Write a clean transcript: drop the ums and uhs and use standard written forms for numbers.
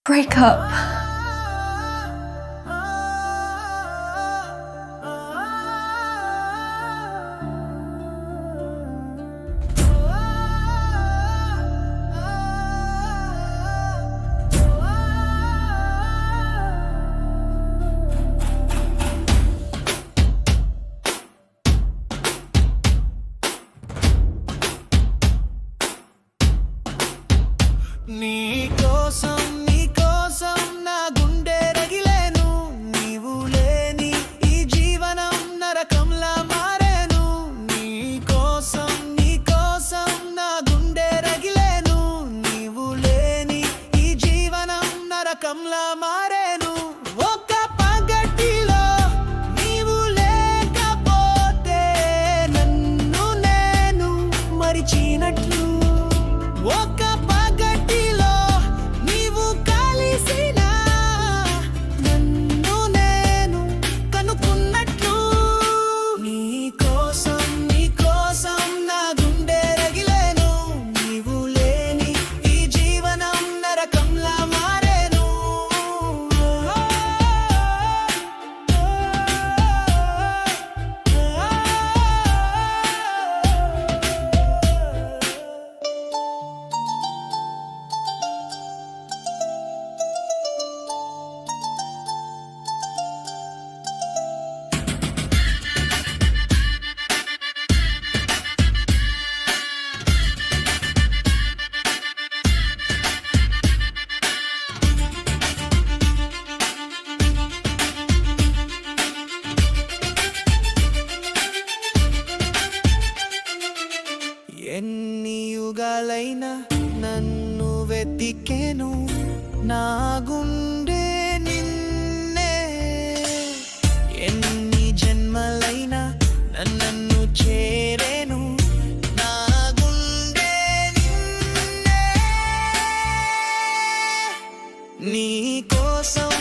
Break up. నీకోసం నా గుండె రగిలేను. నీవు లేని ఈ జీవనం నరకంలా మారేను. నీకోసం నా గుండె రగిలేను. నీవు లేని ఈ జీవనం నరకంలా మారేను. ఒక పగటిలో నీవు లేకపోతే నన్ను నేను మరిచినట్లు. ఒక పగటిలో నీవు కలిసినా నన్ను నేను కనుక్కున్నట్లు. నీకోసం నా గుండె రగిలేను. నీవు లేని ఈ జీవనం నరకంలా మారేను. ఎన్ని యుగాలైనా నన్ను వెతికేను. నా గుండె నిన్నే. ఎన్ని జన్మలైనా నన్ను చేరేను. నా గుండె నిన్నే. నీకోసం